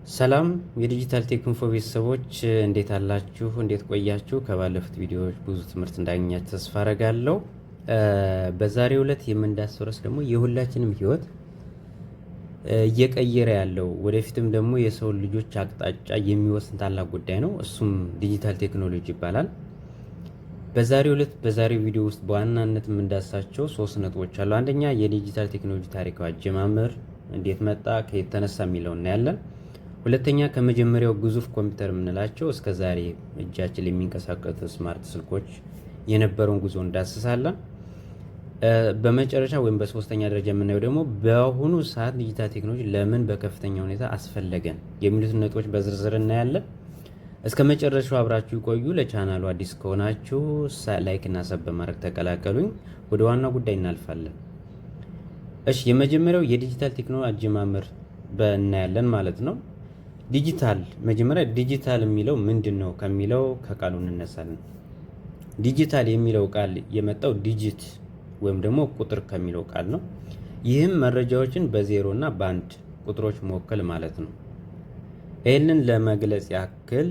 ሰላም የዲጂታል ቴክ ኢንፎ ቤተሰቦች እንዴት አላችሁ? እንዴት ቆያችሁ? ከባለፉት ቪዲዮዎች ብዙ ትምህርት እንዳገኛችሁ ተስፋ አደርጋለሁ። በዛሬው ዕለት የምንዳስሰው ርዕስ ደግሞ የሁላችንም ህይወት እየቀየረ ያለው ወደፊትም ደግሞ የሰው ልጆች አቅጣጫ የሚወስን ታላቅ ጉዳይ ነው። እሱም ዲጂታል ቴክኖሎጂ ይባላል። በዛሬው ቪዲዮ ውስጥ በዋናነት የምንዳስሳቸው 3 ነጥቦች አሉ። አንደኛ የዲጂታል ቴክኖሎጂ ታሪካዊ አጀማመር እንዴት መጣ፣ ከየት ተነሳ የሚለው እናያለን። ሁለተኛ ከመጀመሪያው ግዙፍ ኮምፒውተር የምንላቸው እስከ ዛሬ እጃችን የሚንቀሳቀሱ ስማርት ስልኮች የነበረውን ጉዞ እንዳስሳለን። በመጨረሻ ወይም በሶስተኛ ደረጃ የምናየው ደግሞ በአሁኑ ሰዓት ዲጂታል ቴክኖሎጂ ለምን በከፍተኛ ሁኔታ አስፈለገን የሚሉትን ነጥቦች በዝርዝር እናያለን። እስከ መጨረሻው አብራችሁ ይቆዩ። ለቻናሉ አዲስ ከሆናችሁ ላይክ እና ሰብ በማድረግ ተቀላቀሉኝ። ወደ ዋናው ጉዳይ እናልፋለን። እሺ፣ የመጀመሪያው የዲጂታል ቴክኖሎጂ አጀማመር እናያለን ማለት ነው። መጀመሪያ ዲጂታል የሚለው ምንድን ነው ከሚለው ከቃሉ እንነሳለን። ዲጂታል የሚለው ቃል የመጣው ዲጂት ወይም ደግሞ ቁጥር ከሚለው ቃል ነው። ይህም መረጃዎችን በዜሮ እና በአንድ ቁጥሮች መወከል ማለት ነው። ይህንን ለመግለጽ ያክል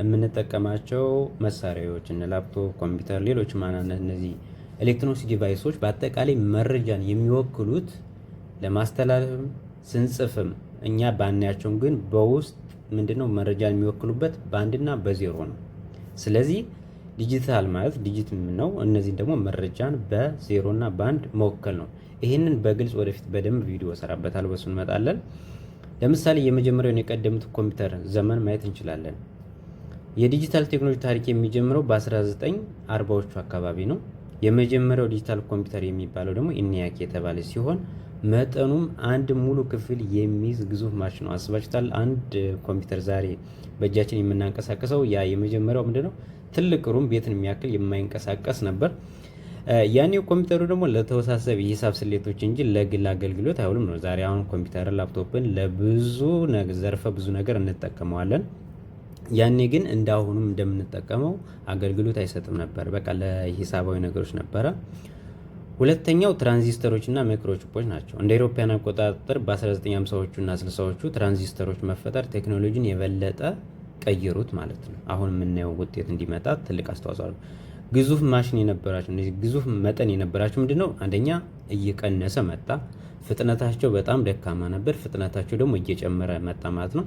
የምንጠቀማቸው መሳሪያዎች እነ ላፕቶፕ፣ ኮምፒውተር፣ ሌሎች ማናነት እነዚህ ኤሌክትሮኒክስ ዲቫይሶች በአጠቃላይ መረጃን የሚወክሉት ለማስተላለፍም ስንጽፍም እኛ ባናያቸውም ግን በውስጥ ምንድነው መረጃን የሚወክሉበት በአንድና በዜሮ ነው። ስለዚህ ዲጂታል ማለት ዲጂት ነው። እነዚህን ደግሞ መረጃን በዜሮና በአንድ መወከል ነው። ይህንን በግልጽ ወደፊት በደንብ ቪዲዮ እሰራበታለሁ፣ በሱ እንመጣለን። ለምሳሌ የመጀመሪያውን የቀደሙት ኮምፒውተር ዘመን ማየት እንችላለን። የዲጂታል ቴክኖሎጂ ታሪክ የሚጀምረው በ1940ዎቹ አካባቢ ነው። የመጀመሪያው ዲጂታል ኮምፒውተር የሚባለው ደግሞ ኢኒያክ የተባለ ሲሆን መጠኑም አንድ ሙሉ ክፍል የሚይዝ ግዙፍ ማሽን ነው። አስባችሁታል? አንድ ኮምፒውተር ዛሬ በእጃችን የምናንቀሳቀሰው ያ የመጀመሪያው ምንድነው ትልቅ ሩም ቤትን የሚያክል የማይንቀሳቀስ ነበር። ያኔው ኮምፒውተሩ ደግሞ ለተወሳሰብ የሂሳብ ስሌቶች እንጂ ለግል አገልግሎት አይውልም ነው። ዛሬ አሁን ኮምፒውተር ላፕቶፕን ለብዙ ዘርፈ ብዙ ነገር እንጠቀመዋለን። ያኔ ግን እንዳሁኑም እንደምንጠቀመው አገልግሎት አይሰጥም ነበር። በቃ ለሂሳባዊ ነገሮች ነበረ። ሁለተኛው ትራንዚስተሮች እና ማይክሮቺፖች ናቸው። እንደ አውሮፓውያን አቆጣጠር በ1950ዎቹ እና 60ዎቹ ትራንዚስተሮች መፈጠር ቴክኖሎጂን የበለጠ ቀየሩት ማለት ነው። አሁን የምናየው ውጤት እንዲመጣ ትልቅ አስተዋጽኦ አለው። ግዙፍ ማሽን የነበራቸው እነዚህ ግዙፍ መጠን የነበራቸው ምንድነው አንደኛ እየቀነሰ መጣ። ፍጥነታቸው በጣም ደካማ ነበር። ፍጥነታቸው ደግሞ እየጨመረ መጣ ማለት ነው።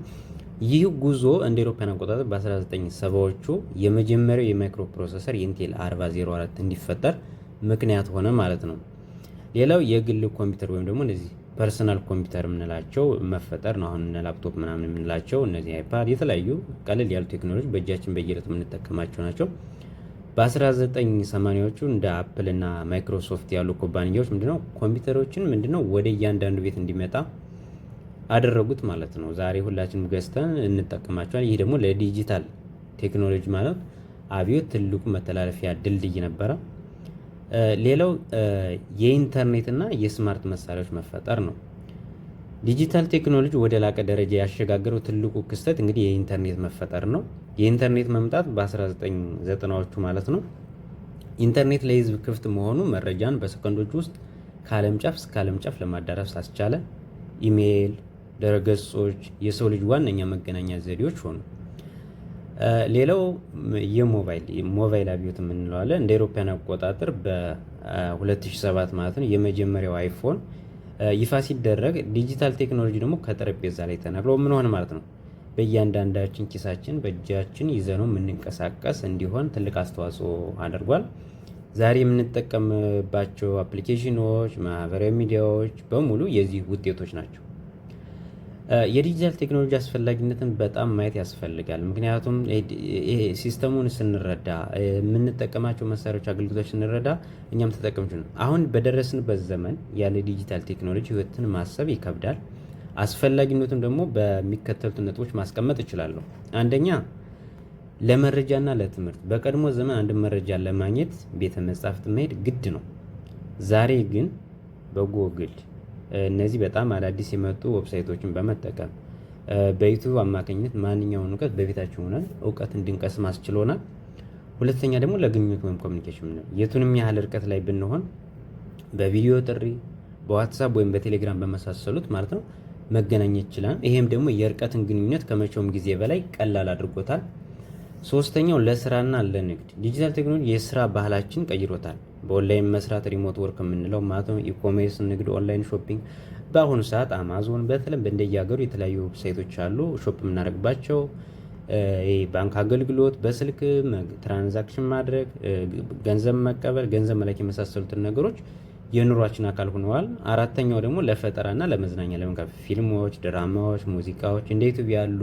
ይህ ጉዞ እንደ አውሮፓውያን አቆጣጠር በ1970ዎቹ የመጀመሪያው የማይክሮ ፕሮሰሰር ኢንቴል 4004 እንዲፈጠር ምክንያት ሆነ ማለት ነው። ሌላው የግል ኮምፒውተር ወይም ደግሞ እነዚህ ፐርሰናል ኮምፒውተር የምንላቸው መፈጠር ነው። አሁን ላፕቶፕ ምናምን የምንላቸው እነዚህ አይፓድ፣ የተለያዩ ቀለል ያሉ ቴክኖሎጂ በእጃችን በየዕለቱ የምንጠቀማቸው ናቸው። በ1980ዎቹ እንደ አፕል እና ማይክሮሶፍት ያሉ ኩባንያዎች ምንድነው ኮምፒውተሮችን ምንድነው ወደ እያንዳንዱ ቤት እንዲመጣ አደረጉት ማለት ነው። ዛሬ ሁላችንም ገዝተን እንጠቀማቸዋለን። ይህ ደግሞ ለዲጂታል ቴክኖሎጂ ማለት አብዮት ትልቁ መተላለፊያ ድልድይ ነበረ። ሌላው የኢንተርኔት እና የስማርት መሳሪያዎች መፈጠር ነው። ዲጂታል ቴክኖሎጂ ወደ ላቀ ደረጃ ያሸጋገረው ትልቁ ክስተት እንግዲህ የኢንተርኔት መፈጠር ነው። የኢንተርኔት መምጣት በ1990ዎቹ ማለት ነው። ኢንተርኔት ለሕዝብ ክፍት መሆኑ መረጃን በሰከንዶች ውስጥ ከዓለም ጫፍ እስከ ዓለም ጫፍ ለማዳረስ አስቻለ። ኢሜይል፣ ድረገጾች የሰው ልጅ ዋነኛ መገናኛ ዘዴዎች ሆኑ። ሌላው የሞባይል አብዮት የምንለው አለ። እንደ አውሮፓውያን አቆጣጠር በ2007 ማለት ነው የመጀመሪያው አይፎን ይፋ ሲደረግ ዲጂታል ቴክኖሎጂ ደግሞ ከጠረጴዛ ላይ ተነቅሎ ምን ሆነ ማለት ነው በእያንዳንዳችን ኪሳችን በእጃችን ይዘነው የምንንቀሳቀስ እንዲሆን ትልቅ አስተዋጽኦ አድርጓል። ዛሬ የምንጠቀምባቸው አፕሊኬሽኖች፣ ማህበራዊ ሚዲያዎች በሙሉ የዚህ ውጤቶች ናቸው። የዲጂታል ቴክኖሎጂ አስፈላጊነትን በጣም ማየት ያስፈልጋል። ምክንያቱም ሲስተሙን ስንረዳ የምንጠቀማቸው መሳሪያዎች፣ አገልግሎቶች ስንረዳ እኛም ተጠቀምች ነው። አሁን በደረስንበት ዘመን ያለ ዲጂታል ቴክኖሎጂ ህይወትን ማሰብ ይከብዳል። አስፈላጊነቱን ደግሞ በሚከተሉት ነጥቦች ማስቀመጥ እችላለሁ። አንደኛ ለመረጃና ለትምህርት። በቀድሞ ዘመን አንድ መረጃ ለማግኘት ቤተ መጻሕፍት መሄድ ግድ ነው። ዛሬ ግን በጎግል እነዚህ በጣም አዳዲስ የመጡ ዌብሳይቶችን በመጠቀም በዩቲዩብ አማካኝነት ማንኛውን እውቀት በቤታችን ሆነን እውቀት እንድንቀስም አስችሎናል። ሁለተኛ ደግሞ ለግንኙነት ወይም ኮሚኒኬሽን ነው። የቱንም ያህል ርቀት ላይ ብንሆን በቪዲዮ ጥሪ፣ በዋትሳፕ ወይም በቴሌግራም በመሳሰሉት ማለት ነው መገናኘት ይችላል። ይሄም ደግሞ የርቀትን ግንኙነት ከመቼውም ጊዜ በላይ ቀላል አድርጎታል። ሶስተኛው ለስራና ለንግድ ዲጂታል ቴክኖሎጂ የስራ ባህላችን ቀይሮታል። በኦንላይን መስራት ሪሞት ወርክ የምንለው ማለት ነው። ኢኮሜርስ ንግድ፣ ኦንላይን ሾፒንግ በአሁኑ ሰዓት አማዞን በተለይ እንደየሀገሩ የተለያዩ ዌብሳይቶች አሉ ሾፕ የምናደርግባቸው። ባንክ አገልግሎት፣ በስልክ ትራንዛክሽን ማድረግ፣ ገንዘብ መቀበል፣ ገንዘብ መላክ የመሳሰሉትን ነገሮች የኑሯችን አካል ሆነዋል። አራተኛው ደግሞ ለፈጠራና ለመዝናኛ ለመንካት ፊልሞች፣ ድራማዎች፣ ሙዚቃዎች እንደ ዩቲዩብ ያሉ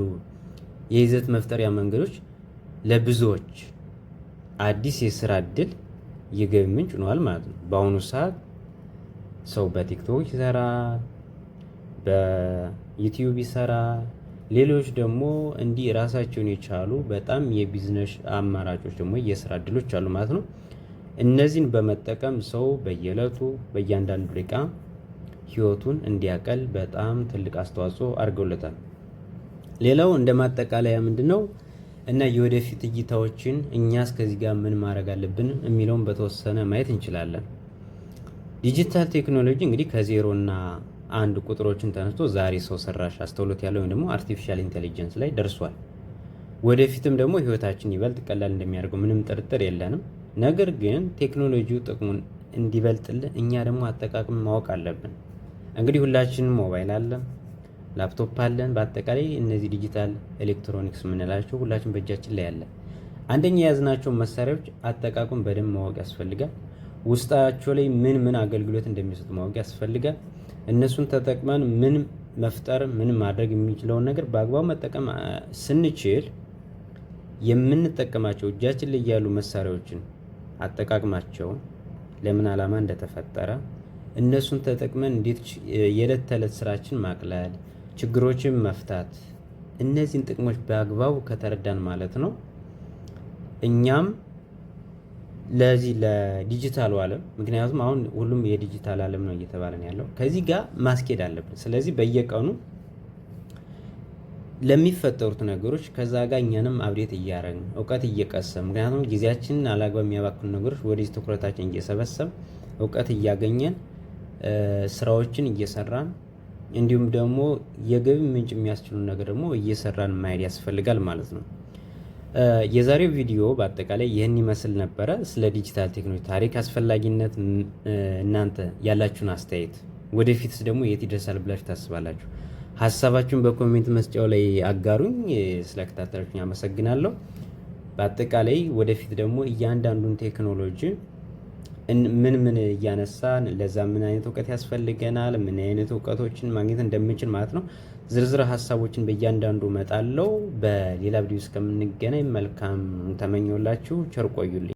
የይዘት መፍጠሪያ መንገዶች ለብዙዎች አዲስ የስራ እድል የገቢ ምንጭ ሆነዋል ማለት ነው። በአሁኑ ሰዓት ሰው በቲክቶክ ይሰራል፣ በዩቲዩብ ይሰራል። ሌሎች ደግሞ እንዲህ ራሳቸውን የቻሉ በጣም የቢዝነስ አማራጮች ደግሞ የስራ እድሎች አሉ ማለት ነው። እነዚህን በመጠቀም ሰው በየዕለቱ በእያንዳንዱ ደቂቃ ህይወቱን እንዲያቀል በጣም ትልቅ አስተዋጽኦ አድርገውለታል። ሌላው እንደ ማጠቃለያ ምንድነው እና የወደፊት እይታዎችን እኛ እስከዚህ ጋር ምን ማድረግ አለብን የሚለውን በተወሰነ ማየት እንችላለን። ዲጂታል ቴክኖሎጂ እንግዲህ ከዜሮ እና አንድ ቁጥሮችን ተነስቶ ዛሬ ሰው ሰራሽ አስተውሎት ያለው ወይም ደግሞ አርቲፊሻል ኢንቴሊጀንስ ላይ ደርሷል። ወደፊትም ደግሞ ህይወታችን ይበልጥ ቀላል እንደሚያደርገው ምንም ጥርጥር የለንም። ነገር ግን ቴክኖሎጂው ጥቅሙን እንዲበልጥልን እኛ ደግሞ አጠቃቀም ማወቅ አለብን። እንግዲህ ሁላችንም ሞባይል አለን፣ ላፕቶፕ አለን። በአጠቃላይ እነዚህ ዲጂታል ኤሌክትሮኒክስ የምንላቸው ሁላችን በእጃችን ላይ አለ። አንደኛ የያዝናቸው መሳሪያዎች አጠቃቀም በደንብ ማወቅ ያስፈልጋል። ውስጣቸው ላይ ምን ምን አገልግሎት እንደሚሰጡ ማወቅ ያስፈልጋል። እነሱን ተጠቅመን ምን መፍጠር ምን ማድረግ የሚችለውን ነገር በአግባቡ መጠቀም ስንችል የምንጠቀማቸው እጃችን ላይ ያሉ መሳሪያዎችን አጠቃቅማቸው ለምን ዓላማ እንደተፈጠረ እነሱን ተጠቅመን እንዴት የዕለት ተዕለት ስራችን ማቅለል፣ ችግሮችን መፍታት፣ እነዚህን ጥቅሞች በአግባቡ ከተረዳን ማለት ነው እኛም ለዚህ ለዲጂታሉ ዓለም ምክንያቱም አሁን ሁሉም የዲጂታል ዓለም ነው እየተባለ ነው ያለው ከዚህ ጋር ማስኬድ አለብን። ስለዚህ በየቀኑ ለሚፈጠሩት ነገሮች ከዛ ጋር እኛንም አብዴት እያደረግን እውቀት እየቀሰም ምክንያቱም ጊዜያችንን አላግባብ የሚያባክኑ ነገሮች ወደዚህ ትኩረታችን እየሰበሰብ እውቀት እያገኘን ስራዎችን እየሰራን እንዲሁም ደግሞ የገቢ ምንጭ የሚያስችሉ ነገር ደግሞ እየሰራን ማየት ያስፈልጋል ማለት ነው። የዛሬው ቪዲዮ በአጠቃላይ ይህን ይመስል ነበረ። ስለ ዲጂታል ቴክኖሎጂ ታሪክ አስፈላጊነት እናንተ ያላችሁን አስተያየት ወደፊትስ ደግሞ የት ይደርሳል ብላችሁ ታስባላችሁ? ሀሳባችሁን በኮሜንት መስጫው ላይ አጋሩኝ። ስለከታተላችሁኝ አመሰግናለሁ። በአጠቃላይ ወደፊት ደግሞ እያንዳንዱን ቴክኖሎጂ ምን ምን እያነሳን ለዛ ምን አይነት እውቀት ያስፈልገናል፣ ምን አይነት እውቀቶችን ማግኘት እንደምንችል ማለት ነው ዝርዝር ሀሳቦችን በእያንዳንዱ እመጣለሁ። በሌላ ቪዲዮ እስከምንገናኝ መልካም ተመኘውላችሁ። ቸር ቆዩልኝ።